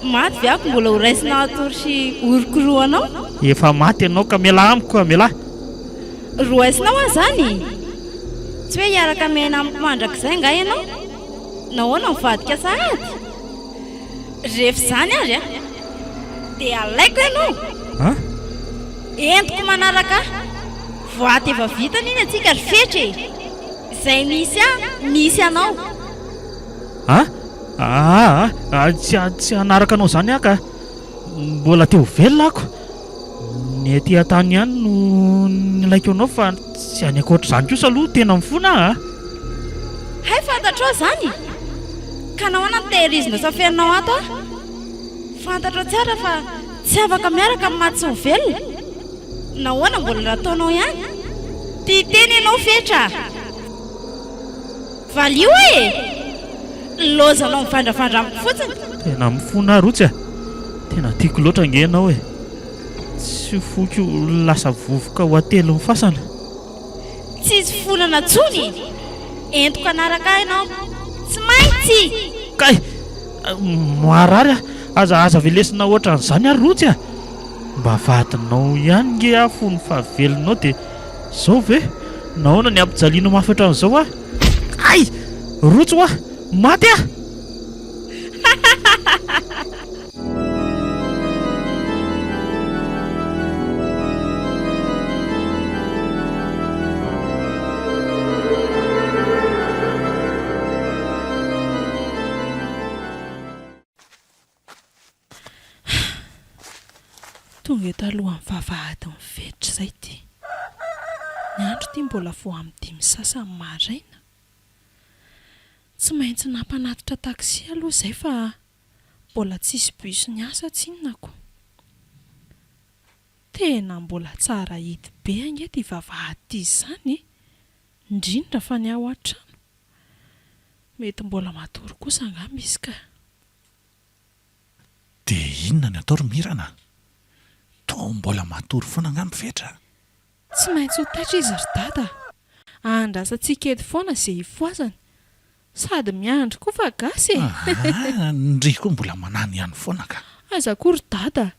Maty viako mbola ho raisina atory sy orokoroanao. Efa maty ianao ka miala amiko a miala. Roaisinao a zany. Tsy hoe hiaraka miaina amiko mandrakizay nga ianao. Nahoana mivadika sahady. Rehefa zany ary a. Dia alaiko ianao. Ha? Entiko manaraka. Voaty efa vitany iny atsika ry fetra e. Izay misy misy anao. Ha? Tsy hanaraka anao zany aka. Mbola teo velona ako. Ny aty antany ihany no nilaiko anao fa tsy any akoatra zany kosa aloha tena mifona a. Hay fantatrao zany. Ka nahoana ny tehirizinao safenao ato a. Fantatrao tsara fa tsy afaka miaraka amin'ny maty sy ny velona. Nahoana mbola nataonao ihany. Tia teny ianao fetra. Valio e. Lozanao mivandravandra amiko fotsiny. Tena mifona rotsy a. Tena tiako loatra nge ianao e. Tsy foky lasa vovoka ho atelo ny fasana. Tsisy folana tsony. Entiko anaraka ianao. Tsy maintsy. Kay moarary a. Aza velesina ohatra n'izany ary rotsy a. Mba vadinao ihany nge afo ny fahavelonao dia zao ve? Nahoana ny ampijalianao mafatra an'izao a? Ay! Rotsy hoa! Maty a! Tonga eto alohan'ny vavahady ny fetra izay ty. Ny andro ty mbola vo amin'ny 5 sasany maraina. Tsy maintsy nampanatitra taksi aloha izay fa mbola tsisy bus niasa tsinonako. Tena mbola tsara hity be angety vavahady ty izany. Indrindra fa ny ao an-trano. Mety mbola matory kosa angamba izy ka. Dia inona ny atao ry Mirana? Toa mbola matory foana angamba fetra. Tsy maintsy ho taitra izy ry dada. Andrasantsika eto foana izay hifoazany. Sady miandry koa fa gasy e. Ndry koa mbola manany ihany foana ka. Aza koa ry dada.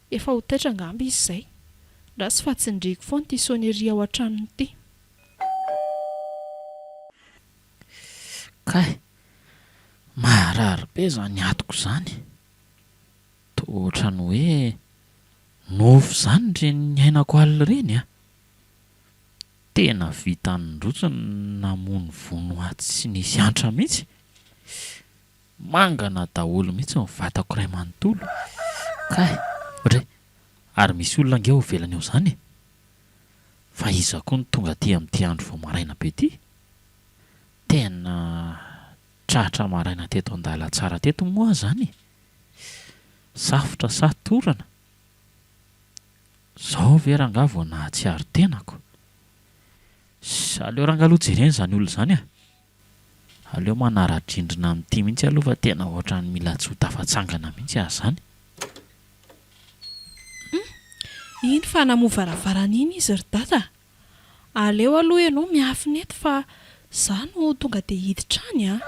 Efa ho taitra angamba izy izay. Rasy fa tsy ndriko foana ty soneria ao an-tranony ty. Kay marary be zany atoko zany. Toa ny hoe nofo zany reny ainako alina reny a. Tena vitany rotsy namony vono aty sy nisy antra mihitsy. Mangana daholo mihitsy ny vatako ray manontolo. Kay ohatra ary misy olona nge ho velany eo zany e. Fa iza koa ny tonga aty amin'ity andro vao maraina be ty. Tena trahatra maraina teto an-dala tsara teto moa zany. Safotra sa torana. Zao ve rangaha vao nahatsiaro tenako. Aleo rangaha aloha jereny zany olo zany a. Aleo manara-drindrina amin'ity mihitsy aloha fa tena ohatrany mila tsy ho tafatsangana mihitsy aho zany. Iny fa namovaravara iny izy ry dada. Aleo aloha ianao miafina eto fa za no tonga dia hiditra any a.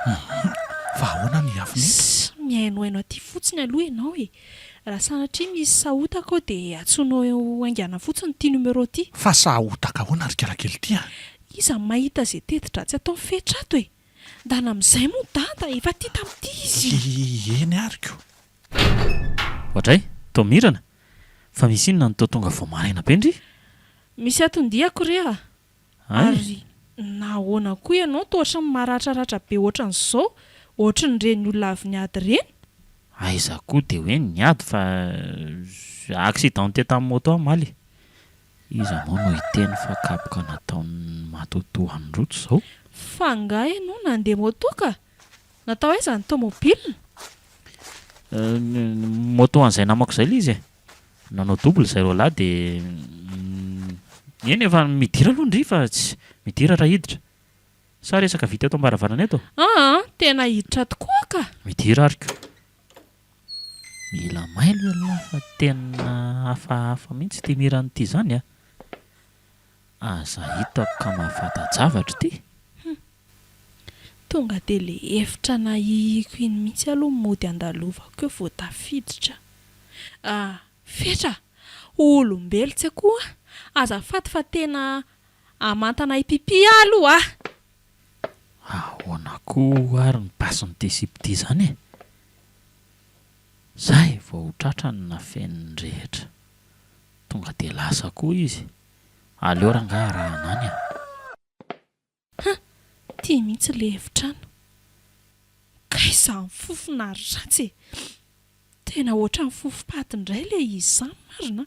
Fa ahoana ny afina eto? Mihainohaino aty fotsiny aloha ianao e. Raha sanatria misy sahotaka ao dia atsoinao haingana fotsiny ity numero ity. Fa sahotaka ahoana ry kirakely ity a? Iza mahita izay tetitra tsy atao fetra ato e. Dana amin'izay moa dada efa tia tamin'ity izy. Eny ariko. Ohatray, tao mirana. Fa misy inona ny tao tonga vao maraina be ndry? Misy atondiako rea. Ary nahoana koa ianao toa ohatrany maratraratra be ohatran'izao, ohatran'ireny olona avy niady ireny. Aiza koa dia hoe niady fa accidenté tamin'ny moto amaly. Iza moa no hiteny fa kapoka nataony matotohan'ny roto izao. Fa nga ianao nandeha moto ka? Natao aiza ny tômôbilina? Moto an'izay namako izay ilay izy e. Nanao double izay roalahy dia eny efa midira aloha ndry fa tsy midira raha hiditra. Sa resaka vita eto ambaravarana eto? Tena hiditra tokoa ka. Midira ariko. Mila mailo aloha fa tena hafahafa mihitsy ity miran'ity zany a. Aza hitako ka mahafanta-javatra ity. Tonga dia le efitra nahihiko iny mihitsy aloha mody andalovako eo vao tafiditra. Fetra, olombelo tsy koa. Azafady fa tena amantana hipipi aloha. Ahoana koa ary ny pasin'ity sipity zany e. Zay vao tratrany na feniny rehetra. Tonga dia lasa koa izy. Aleo rangaha raha anany a. Tia mihitsy le efitrano. Kaiza ny fofona ratsy. Tena ohatran'ny fofo-paty indray le izy izany marina.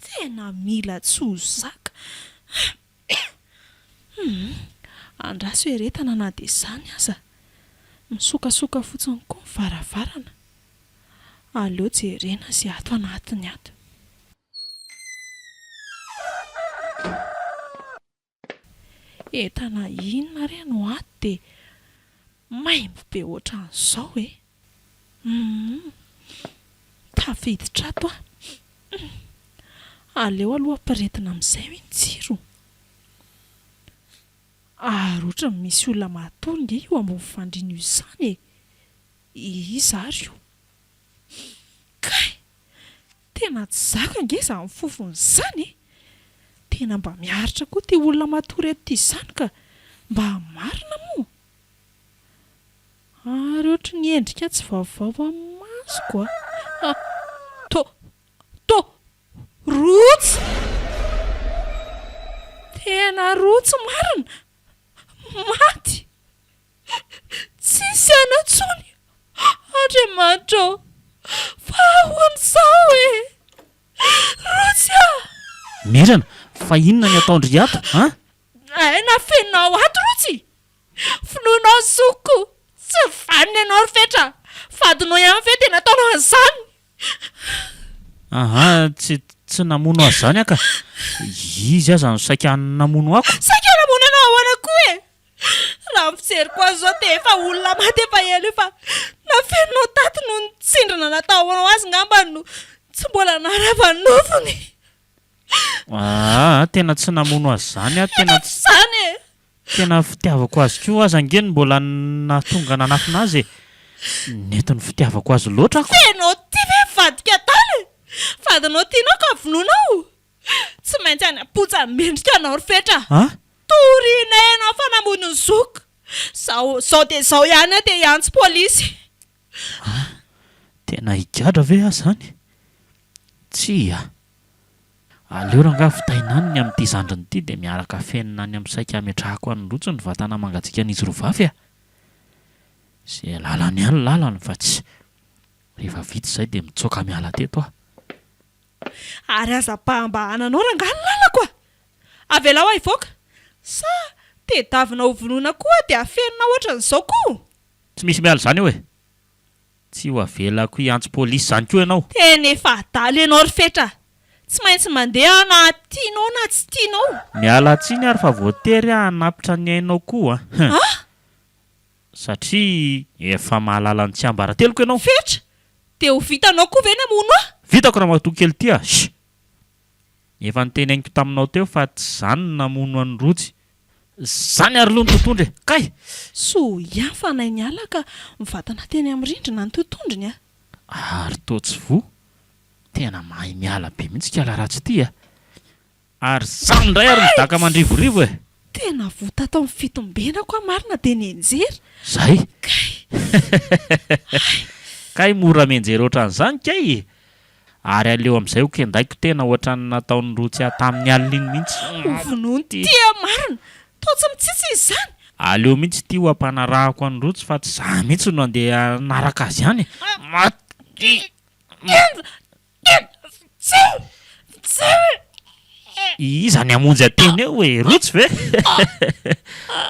Tena mila tsy ho zaka. Andraso heretana na dia izany aza. Misokasoka fotsiny koa ny varavarana. Aleo jerena izay ato anatiny ato. Entana inona re no ato dia maimbo be ohatran'izao e. Tafiditra ato a. Aleo aloha ampirehetina amin'izay hoe ny jiro. Ary ohatrany misy olona mahatonga io ambony fandriana io izany e. Iza ary io? Kay! Tena tsy zaka ange izany fofony izany e. Tena mba miaritra koa ty olona matory eto izany ka mba marina moa. Ary ohatry ny endrika tsy vaovao amin'ny masoko a. Rotsy! Tena rotsy marina. Maty. Tsisy anatsony. Andriamanitra ao. Fa ahoan'izao e. Rotsy a. Mirana, fa inona ny ataondry ato, ha? Nafenao ato rotsy. Finoanao soko. Tsy vaniny ianao ry fetra. Fadinao ihany ve tena ataonao an'izany? Tsy namono azy zany aka. Izy aza no saika namono ako. Saika namono anao ahoana koa e. Raha miseriko azy zao dia efa olona maty efa ela io fa nafenao tato no nitsindrana nataonao azy ngamba no tsy mbola narava nofony. Tena tsy namono azy zany a. Zany e. Tena fitiavako azy koa aza angeny mbola natonga nanafina azy e. Nety ny fitiavako azy loatra ako. Tenao ty ve vadika tany? Vadinao tianao ka vononao. Tsy maintsy any apoja mendrika anao ry fetra. Torina ianao fa namono ny zoko. Zao dia zao ihany dia iantsy polisy. Tena higadra ve azy zany? Tsy a. Aleo rangaha fitahinany ny amin'ity zandriny ity dia miaraka fenina any amin'ny saika ametrahako any rotsy ny vatana mangatsika an'izy rovavy a. Izay lalany ihany lalany fa tsy. Rehefa vita izay dia mitsoaka miala teto a. Ary aza-pahambahananao rangaha ny lalako a. Avela ho aivoaka. Sa Tedavina ho vonoina koa dia afenina ohatran'izao koa. Tsy misy miala izany eo e. Tsy ho avelako hiantso pôlisy izany koa ianao. Tena efa adala ianao rifetra. Tsy maintsy mandeha na tianao na tsy tianao. Miala tsiny ary fa voatery hanapitra ny ainao koa. Satria efa mahalala ny tsy ambarateloko ianao. Fetra, dia ho vitanao koa ve ny hamono aho? Vitako raha matoa kely ty a. Efa nitenegniko taminao teo fa tsy izany no namono an'ny Rotsy. Izany ary aloha ny tontondry e. Kay! So ihany fa nay niala ka mivatana teny amin'ny rindrina ny tontondriny a. Ary toa tsy vo. Tena mahay miala be mihitsy kala ratsy ty a. Ary izany indray ary midaka mandrivorivo e. Tena vota tao amin'ny fitombenako marina dia nianjery. Zay? Kay! Kay mora mianjery ohatran'izany kay. Ary aleo amin'izay ho kendaiko tena ohatran'ny nataon'ny Rotsy tamin'ny alina iny mihitsy. Vonoiny tia marina. Tao tsy mitsitsy izany. Aleo mihitsy ty ho ampanarahako an'ny Rotsy fa tsy za mihitsy no andeha naraka azy ihany. Izany hamonjy ateny eo e, Rotsy ve?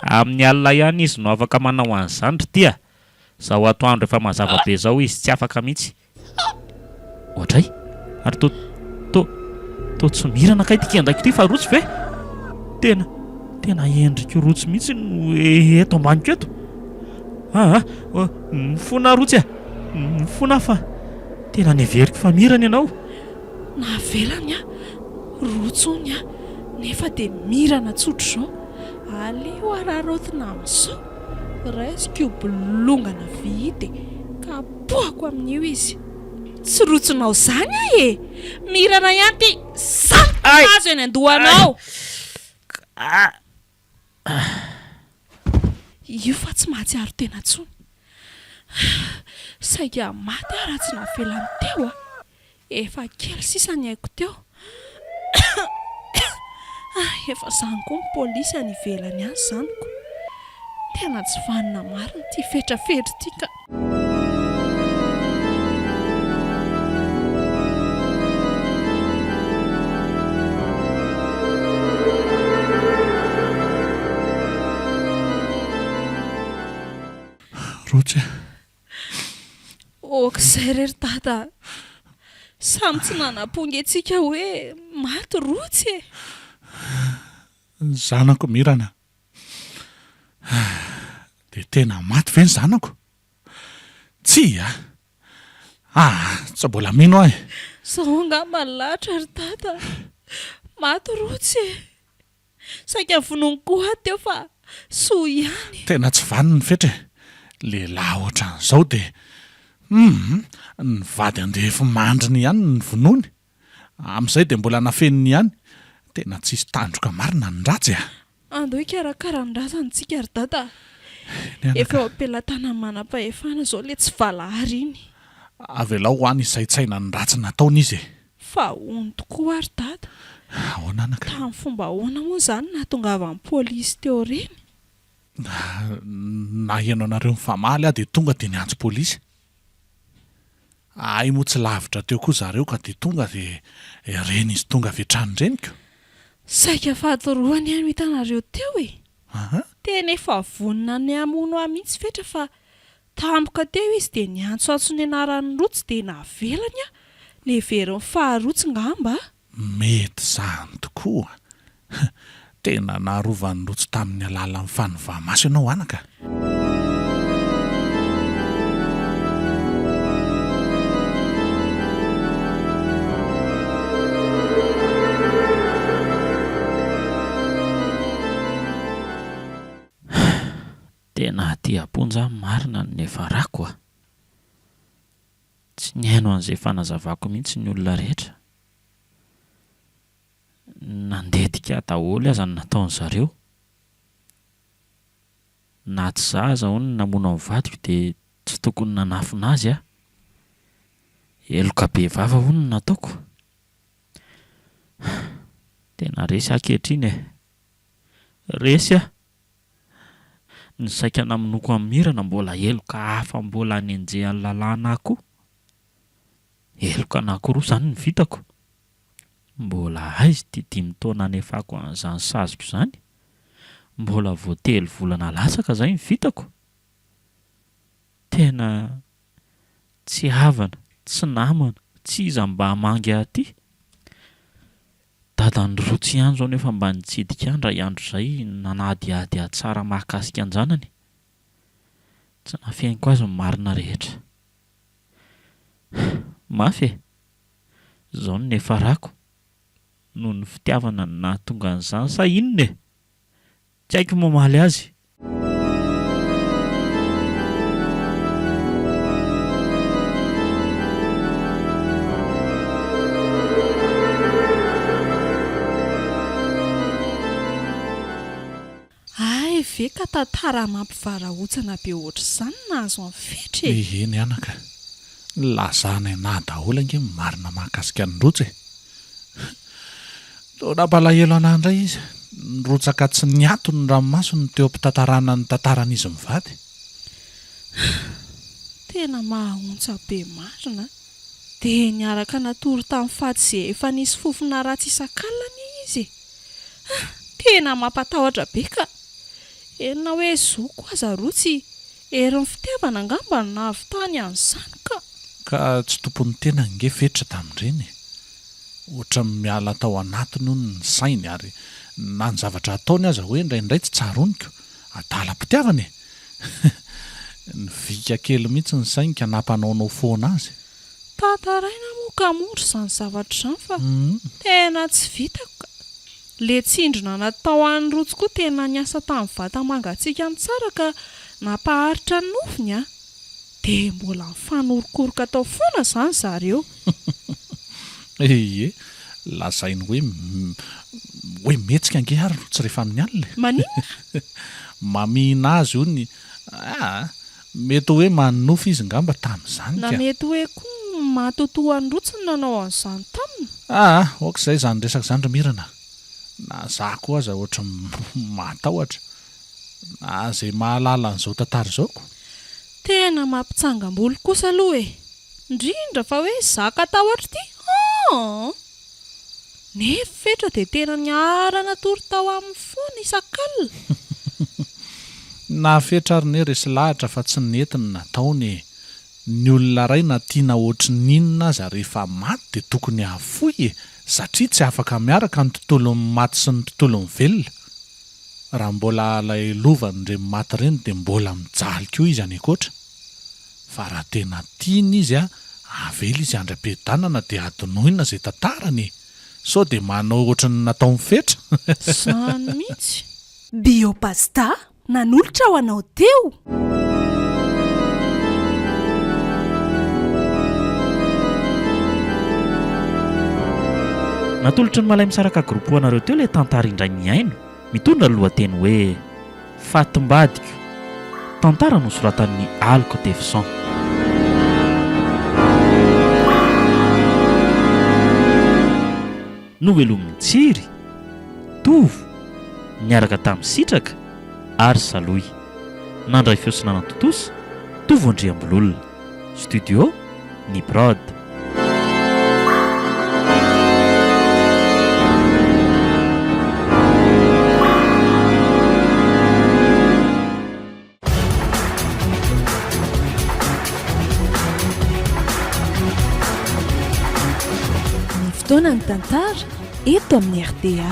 Amin'ny alina ihany izy no afaka manao an'izany ry tia. Zaho atoandro efa mazava be zao izy tsy afaka mihitsy. Ohatray? Ary to tsy mirana kay ty kendaiko ty fa Rotsy ve? Tena endrika Rotsy mihitsy no eto ambaniko eto. Mifona Rotsy a. Mifona fa tena neveriko fa mirana ianao. Navelany a. Rotsy hony a. Nefa dia mirana tsotro izao. Aleo ararotina amin'izao. Raisiko bolongana vihity ka poako amin'io izy. Tsy rotsinao izany a e. Mirana ihany ty sampazo eny andohanao. Io fa tsy mahatsiaro tena tsony. Saika maty raha tsy navelany teo a. Efa kely sisa ny haiko teo. Efa izany koa ny pôlisy any ivelany any izanyko. Tena tsy vanina marina ty fetrafetry ty ka. Rotsy. Okizay rery tata. Samy tsy nanamponga antsika hoe maty Rotsy e. Zanako mirana. Dia tena maty ve ny zanako? Tsy tsy mbola mino ahy. Zaho angamba lahatra ry tata. Maty Rotsy e. Saika vonoiny koa teo fa soa ihany. Tena tsy vaniny fetra e. Lehilahy ohatran'izao dia ny vady andeha efa mandriny ihany ny vonoiny. Amin'izay dia mbola nafeniny ihany. Tena tsisy tandroka marina ny ratsy a. Andao hikarakara ny razantsika ry tata. Efa eo am-pelatana manam-pahefana izao ilay tsy valahary iny. Avelao ho any isaitsaina ny ratsy nataony izy e. Fa hono tokoa ry tata. Ahoana anaka? Tamin'ny fomba ahoana moa izany nahatongavan'ny pôlisy teo reny? Naheno anareo mifamaly dia tonga dia niantso pôlisy. Ay moa tsy lavitra teo koa zareo ka dia tonga dia reny izy tonga avy hatrany reniko. Saika fahatoroany ihany hitanareo teo e. Tena efa vonina ny hamono ahy mihitsy fetra fa tampoka teo izy dia niantso ny anaran'ny Rotsy dia navelany a. Le veriny faharotsy ngamba. Mety izany tokoa. Tena naharovan'ny Rotsy tamin'ny alalan'ny fanovamaso ianao anaka. Tena aty amponja marina ny efa rako a. Tsy nihaino an'izay fanazavako mihitsy ny olona rehetra. Nandetika daholo aza ny nataony zareo. Na tsy za aza hono namono amin'ny vadiko dia tsy tokony nanafina azy a. Eloka be vava hono no nataoko. Tena resy ankehitriny e. Resy a. Ny saika namonoko amin'ny mirana mbola eloka hafa mbola nenjehan'ny lalàna koa. Eloka anankiroa izany ny vitako. Mbola aizy ty 5 taona anefako an'izany sazoko izany. mbola voatelo volana lasaka zay mivitako. Tena tsy havana, tsy namana, tsy iza mba hamangy aty. Dadany rotsy ihany zao nefa mba nitsidika andra iandro zay nanadiady tsara mahakasika anjanany. Tsy nafeniko azy ny marina rehetra. Mafy e, zao no nefa rako noho ny fitiavana na tonga an'izany sa inona e? Tsy haiko mamaly azy. Ay ve ka tantara mampivarahontsana be ohatr'izany nahazo amin'ny fetry e? Eny anaka, lazana na daholo ange marina mahakasika ny rotsy e. Tao nampalahelo anahy indray izy, nirotsaka tsy niatony ny ranomasony teo ampitantarana ny tantaran'izy mivady. Tena mahaontsa be marina. Dia niaraka natory tamin'ny faty izay efa nisy fofona ratsy isan-kalana izy. Tena mampatahotra be ka. Enina hoe zoko aza rotsy, erin'ny fitiavana angamba no nahavitany an'izany ka. Ka tsy tompony tena nge fetra tamin'ireny. Ohatra miala tao anatiny hono ny sainy ary na ny zavatra ataony aza hoe indraindray tsy tsaroniko, adalam-pitiavana e. Ny vika kely mihitsy ny sainika nampanaonao foana azy. Tantaraina moa ka mora izany zavatra izany fa tena tsy vitako ka. Le tsindrona natao an'ny rotsy koa tena niasa tamin'ny vata mangatsiaka ny tsara ka nampaharitra ny nofiny a. Dia mbola mifanorokoroka tao foana izany zareo. Ie, lazainy hoe metsika ange ary rotsy rehefa amin'ny alina. Maninona? Mamina azy io ny mety hoe manofy izy ngamba tamin'izany Na ka. mety hoe koa mahatotoa ny rotsy no nanao an'izany tamina. Oak'izay izany resaka izany Ramirana. Na za koa aza ohatra matahotra. Na izay mahalala an'izao tantara izao ko. Tena mampitsangam-bolo kosa aloha e. Indrindra fa hoe zaka tahotra ity. Nefa fetra dia tena niarana tory tao amin'ny foana isan-kalina. Na fetrariny resy lahatra fa tsy netiny nataony. Ny olona ray na tiana ohatry ninona aza rehefa maty dia tokony hafoy e, satria tsy afaka miaraka ny tontolon'ny maty sy ny tontolon'ny velona. Raha mbola ilay lovany ireny maty ireny dia mbola mijaly koa izy anekoatra. Fa raha tena tiany izy avela izy andram-piadanana dia adonoina izay tantarany. Sao dia manao ohatra ny nataony fetra. Izany mihitsy. Biopasta nanolotra ho anao teo. Natolotra ny malay misaraka groupe-anareo teo ilay tantara indray miaino, mitondra ny lohateny hoe Fatimbadiko. Tantara nosoratan'ny Alco Defson. Novelomin'ny Tsiry, Tovo, niaraka tamin'ny Sitraka ary Saloy. Nandray fiosina Totosa, Tovo Andriambololona. Studio Niprod. Fotoana ny tantara eto amin'ny RDA.